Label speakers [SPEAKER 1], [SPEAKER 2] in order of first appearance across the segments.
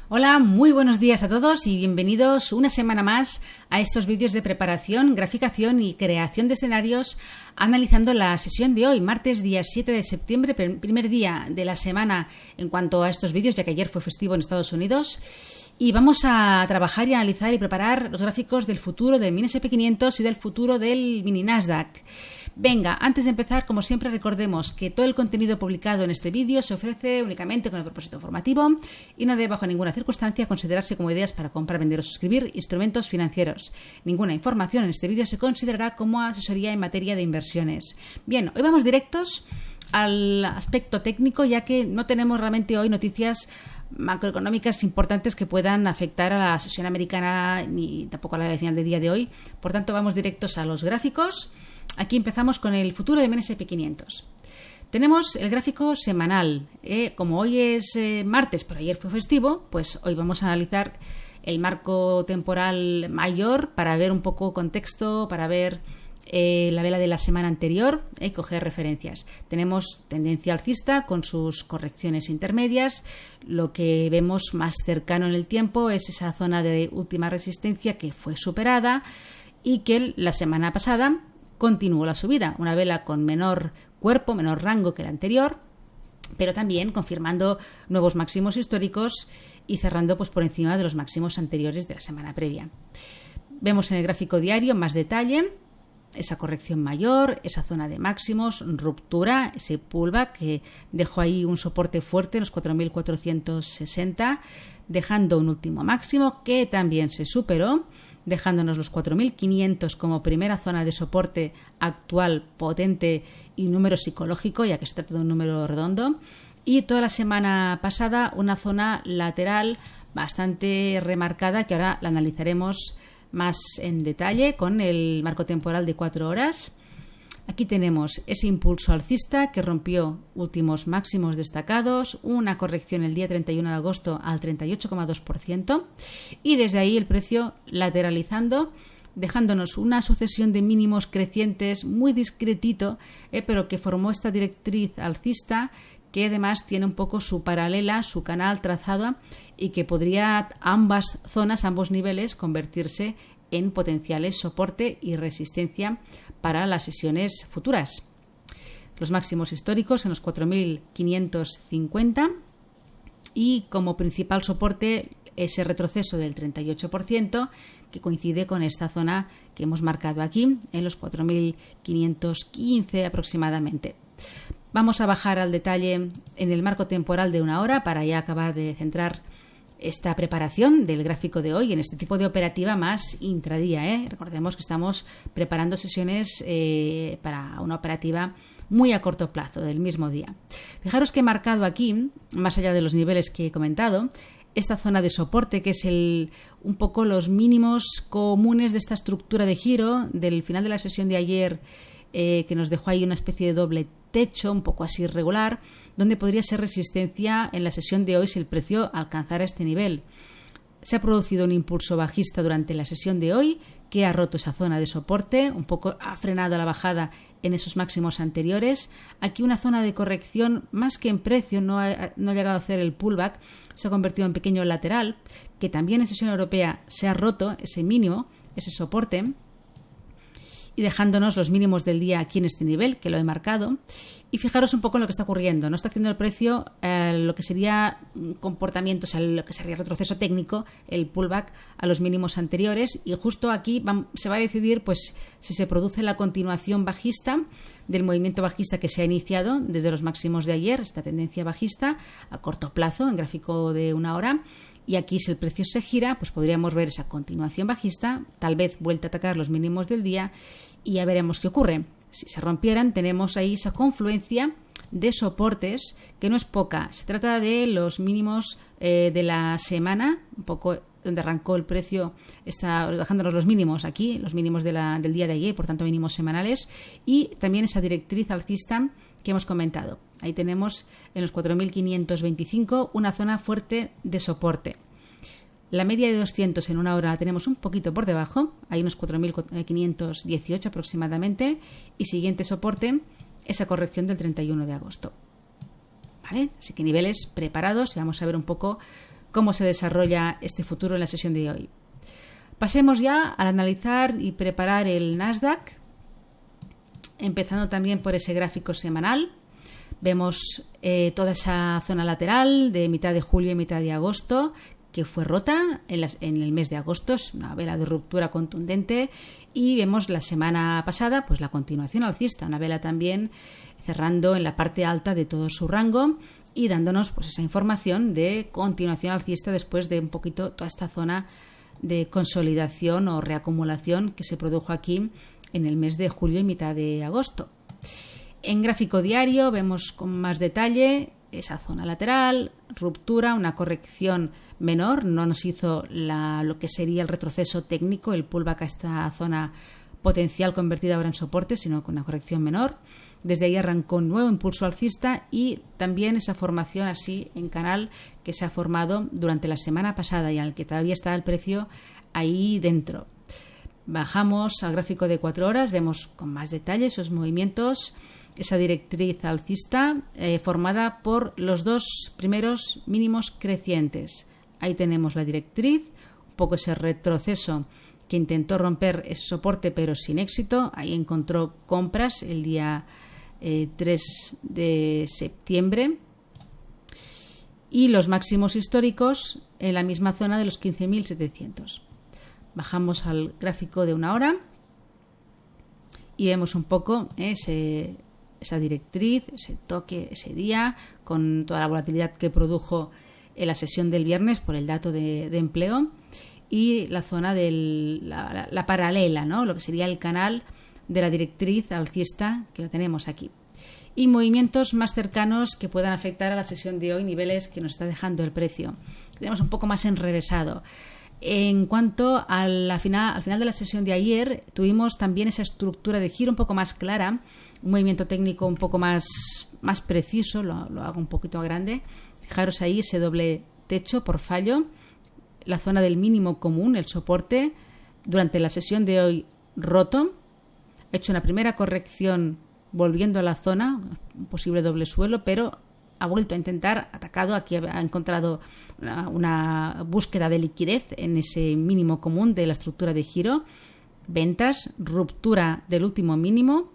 [SPEAKER 1] Hola, muy buenos días a todos y bienvenidos una semana más a estos vídeos de preparación, graficación y creación de escenarios analizando la sesión de hoy, martes día 7 de septiembre, primer día de la semana en cuanto a estos vídeos, ya que ayer fue festivo en Estados Unidos. Y vamos a trabajar y analizar y preparar los gráficos del futuro del mini SP500 y del futuro del mini Nasdaq. Venga, antes de empezar, como siempre, recordemos que todo el contenido publicado en este vídeo se ofrece únicamente con el propósito informativo y no debe bajo ninguna circunstancia considerarse como ideas para comprar, vender o suscribir instrumentos financieros. Ninguna información en este vídeo se considerará como asesoría en materia de inversiones. Bien, hoy vamos directos al aspecto técnico, ya que no tenemos realmente hoy noticias macroeconómicas importantes que puedan afectar a la sesión americana ni tampoco a la de final del día de hoy. Por tanto, vamos directos a los gráficos. Aquí empezamos con el futuro del SP500. Tenemos el gráfico semanal. Como hoy es martes, pero ayer fue festivo, pues hoy vamos a analizar el marco temporal mayor para ver un poco contexto, para ver la vela de la semana anterior y coger referencias. Tenemos tendencia alcista con sus correcciones intermedias. Lo que vemos más cercano en el tiempo es esa zona de última resistencia que fue superada y que la semana pasada continuó la subida, una vela con menor cuerpo, menor rango que la anterior, pero también confirmando nuevos máximos históricos y cerrando pues por encima de los máximos anteriores de la semana previa. Vemos en el gráfico diario más detalle esa corrección mayor, esa zona de máximos, ruptura, ese pullback que dejó ahí un soporte fuerte en los 4.460, dejando un último máximo que también se superó, dejándonos los 4.500 como primera zona de soporte actual, potente y número psicológico, ya que se trata de un número redondo. Y toda la semana pasada una zona lateral bastante remarcada que ahora la analizaremos más en detalle con el marco temporal de 4 horas. Aquí tenemos ese impulso alcista que rompió últimos máximos destacados, una corrección el día 31 de agosto al 38,2% y desde ahí el precio lateralizando, dejándonos una sucesión de mínimos crecientes muy discretito, pero que formó esta directriz alcista que además tiene un poco su paralela, su canal trazado y que podría ambas zonas, ambos niveles, convertirse en potenciales soporte y resistencia para las sesiones futuras. Los máximos históricos en los 4.550 y como principal soporte ese retroceso del 38% que coincide con esta zona que hemos marcado aquí en los 4.515 aproximadamente. Vamos a bajar al detalle en el marco temporal de una hora para ya acabar de centrar esta preparación del gráfico de hoy en este tipo de operativa más intradía. Recordemos que estamos preparando sesiones para una operativa muy a corto plazo del mismo día. Fijaros que he marcado aquí, más allá de los niveles que he comentado, esta zona de soporte que es un poco los mínimos comunes de esta estructura de giro del final de la sesión de ayer, que nos dejó ahí una especie de doble techo un poco así irregular, donde podría ser resistencia en la sesión de hoy si el precio alcanzara este nivel. Se ha producido un impulso bajista durante la sesión de hoy que ha roto esa zona de soporte, un poco ha frenado la bajada en esos máximos anteriores. Aquí una zona de corrección más que en precio, no ha llegado a hacer el pullback, se ha convertido en pequeño lateral, que también en sesión europea se ha roto ese mínimo, ese soporte, y dejándonos los mínimos del día aquí en este nivel, que lo he marcado. Y fijaros un poco en lo que está ocurriendo. No está haciendo el precio lo que sería comportamiento, o sea, lo que sería retroceso técnico, el pullback a los mínimos anteriores. Y justo aquí se va a decidir pues si se produce la continuación bajista del movimiento bajista que se ha iniciado desde los máximos de ayer, esta tendencia bajista a corto plazo, en gráfico de una hora. Y aquí si el precio se gira, pues podríamos ver esa continuación bajista, tal vez vuelta a atacar los mínimos del día y ya veremos qué ocurre. Si se rompieran, tenemos ahí esa confluencia de soportes que no es poca. Se trata de los mínimos de la semana, un poco donde arrancó el precio, está dejándonos los mínimos aquí, los mínimos del día de ayer, por tanto mínimos semanales, y también esa directriz alcista que hemos comentado. Ahí tenemos en los 4.525 una zona fuerte de soporte. La media de 200 en una hora la tenemos un poquito por debajo, hay unos 4.518 aproximadamente, y siguiente soporte, esa corrección del 31 de agosto. ¿Vale? Así que niveles preparados y vamos a ver un poco cómo se desarrolla este futuro en la sesión de hoy. Pasemos ya a analizar y preparar el Nasdaq, empezando también por ese gráfico semanal. Vemos toda esa zona lateral de mitad de julio y mitad de agosto, que fue rota en el mes de agosto, es una vela de ruptura contundente, y vemos la semana pasada pues la continuación alcista, una vela también cerrando en la parte alta de todo su rango y dándonos pues esa información de continuación alcista después de un poquito toda esta zona de consolidación o reacumulación que se produjo aquí en el mes de julio y mitad de agosto. En gráfico diario vemos con más detalle esa zona lateral, ruptura, una corrección menor, no nos hizo lo que sería el retroceso técnico, el pullback a esta zona potencial convertida ahora en soporte, sino con una corrección menor. Desde ahí arrancó un nuevo impulso alcista y también esa formación así en canal que se ha formado durante la semana pasada y al que todavía está el precio ahí dentro. Bajamos al gráfico de 4 horas, vemos con más detalle esos movimientos, esa directriz alcista formada por los dos primeros mínimos crecientes. Ahí tenemos la directriz, un poco ese retroceso que intentó romper ese soporte pero sin éxito. Ahí encontró compras el día 3 de septiembre y los máximos históricos en la misma zona de los 15.700. Bajamos al gráfico de 1 hora y vemos un poco esa directriz, ese toque ese día con toda la volatilidad que produjo en la sesión del viernes por el dato de empleo y la zona de la paralela, ¿no? Lo que sería el canal de la directriz alcista que la tenemos aquí. Y movimientos más cercanos que puedan afectar a la sesión de hoy, niveles que nos está dejando el precio. Tenemos un poco más enrevesado. En cuanto al final de la sesión de ayer, tuvimos también esa estructura de giro un poco más clara, un movimiento técnico un poco más preciso, lo hago un poquito grande. Fijaros ahí ese doble techo por fallo, la zona del mínimo común, el soporte, durante la sesión de hoy roto, ha hecho una primera corrección volviendo a la zona, un posible doble suelo, pero ha vuelto a intentar, atacado, aquí ha encontrado una búsqueda de liquidez en ese mínimo común de la estructura de giro, ventas, ruptura del último mínimo,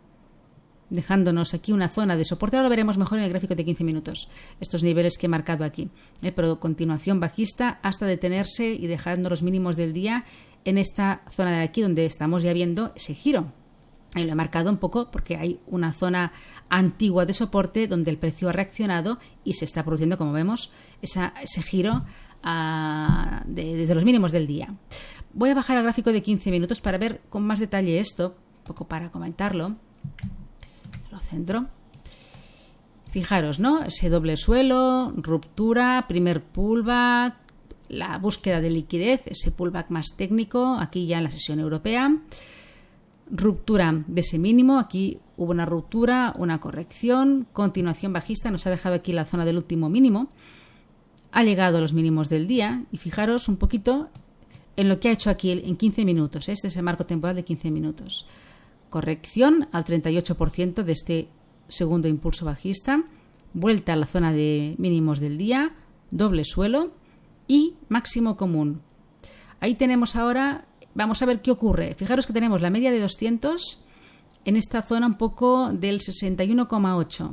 [SPEAKER 1] dejándonos aquí una zona de soporte. Ahora lo veremos mejor en el gráfico de 15 minutos, estos niveles que he marcado aquí, pero continuación bajista hasta detenerse y dejando los mínimos del día en esta zona de aquí donde estamos ya viendo ese giro. Ahí lo he marcado un poco porque hay una zona antigua de soporte donde el precio ha reaccionado y se está produciendo, como vemos, ese giro desde los mínimos del día. Voy a bajar al gráfico de 15 minutos para ver con más detalle esto, un poco para comentarlo. Lo centro. Fijaros, ¿no? Ese doble suelo, ruptura, primer pullback, la búsqueda de liquidez, ese pullback más técnico, aquí ya en la sesión europea. Ruptura de ese mínimo, aquí hubo una ruptura, una corrección, continuación bajista, nos ha dejado aquí la zona del último mínimo, ha llegado a los mínimos del día y fijaros un poquito en lo que ha hecho aquí en 15 minutos, este es el marco temporal de 15 minutos, corrección al 38% de este segundo impulso bajista, vuelta a la zona de mínimos del día, doble suelo y máximo común. Ahí tenemos ahora. Vamos a ver qué ocurre. Fijaros que tenemos la media de 200 en esta zona un poco del 61,8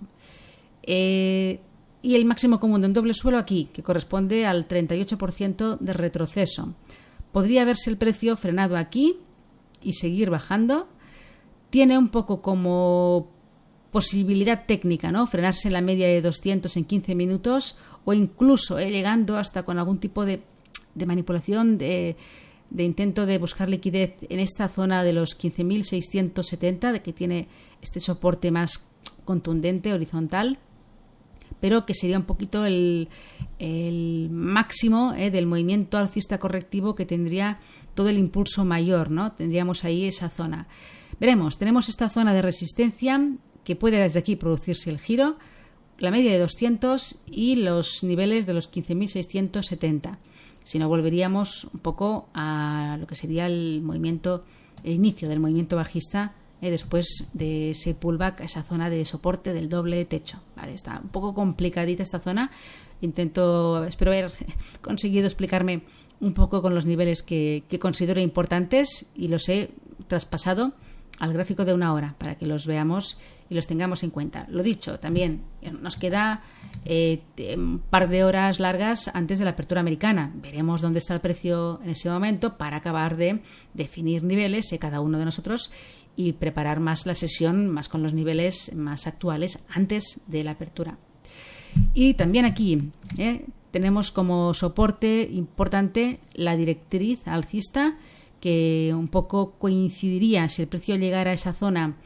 [SPEAKER 1] y el máximo común de un doble suelo aquí, que corresponde al 38% de retroceso. Podría verse el precio frenado aquí y seguir bajando. Tiene un poco como posibilidad técnica, ¿no? Frenarse en la media de 200 en 15 minutos o incluso llegando hasta con algún tipo de manipulación de intento de buscar liquidez en esta zona de los 15.670, de que tiene este soporte más contundente, horizontal, pero que sería un poquito el máximo del movimiento alcista correctivo que tendría todo el impulso mayor, ¿no? Tendríamos ahí esa zona. Veremos, tenemos esta zona de resistencia que puede desde aquí producirse el giro, la media de 200 y los niveles de los 15.670. Si no, volveríamos un poco a lo que sería el inicio del movimiento bajista después de ese pullback, esa zona de soporte del doble techo. Vale, está un poco complicadita esta zona. Espero haber conseguido explicarme un poco con los niveles que considero importantes y los he traspasado al gráfico de 1 hora para que los veamos y los tengamos en cuenta. Lo dicho, también nos queda un par de horas largas antes de la apertura americana. Veremos dónde está el precio en ese momento para acabar de definir niveles cada uno de nosotros y preparar más la sesión, más con los niveles más actuales antes de la apertura. Y también aquí tenemos como soporte importante la directriz alcista, que un poco coincidiría si el precio llegara a esa zona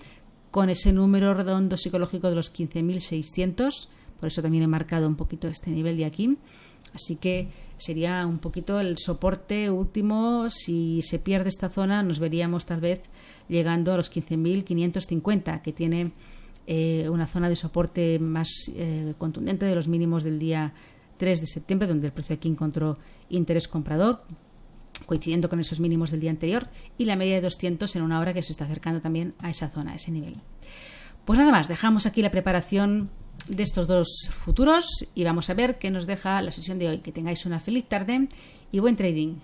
[SPEAKER 1] con ese número redondo psicológico de los 15.600. Por eso también he marcado un poquito este nivel de aquí. Así que sería un poquito el soporte último. Si se pierde esta zona, nos veríamos tal vez llegando a los 15.550, que tiene una zona de soporte más contundente de los mínimos del día 3 de septiembre, donde el precio aquí encontró interés comprador, coincidiendo con esos mínimos del día anterior, y la media de 200 en 1 hora, que se está acercando también a esa zona, a ese nivel. Pues nada más, dejamos aquí la preparación de estos dos futuros y vamos a ver qué nos deja la sesión de hoy. Que tengáis una feliz tarde y buen trading.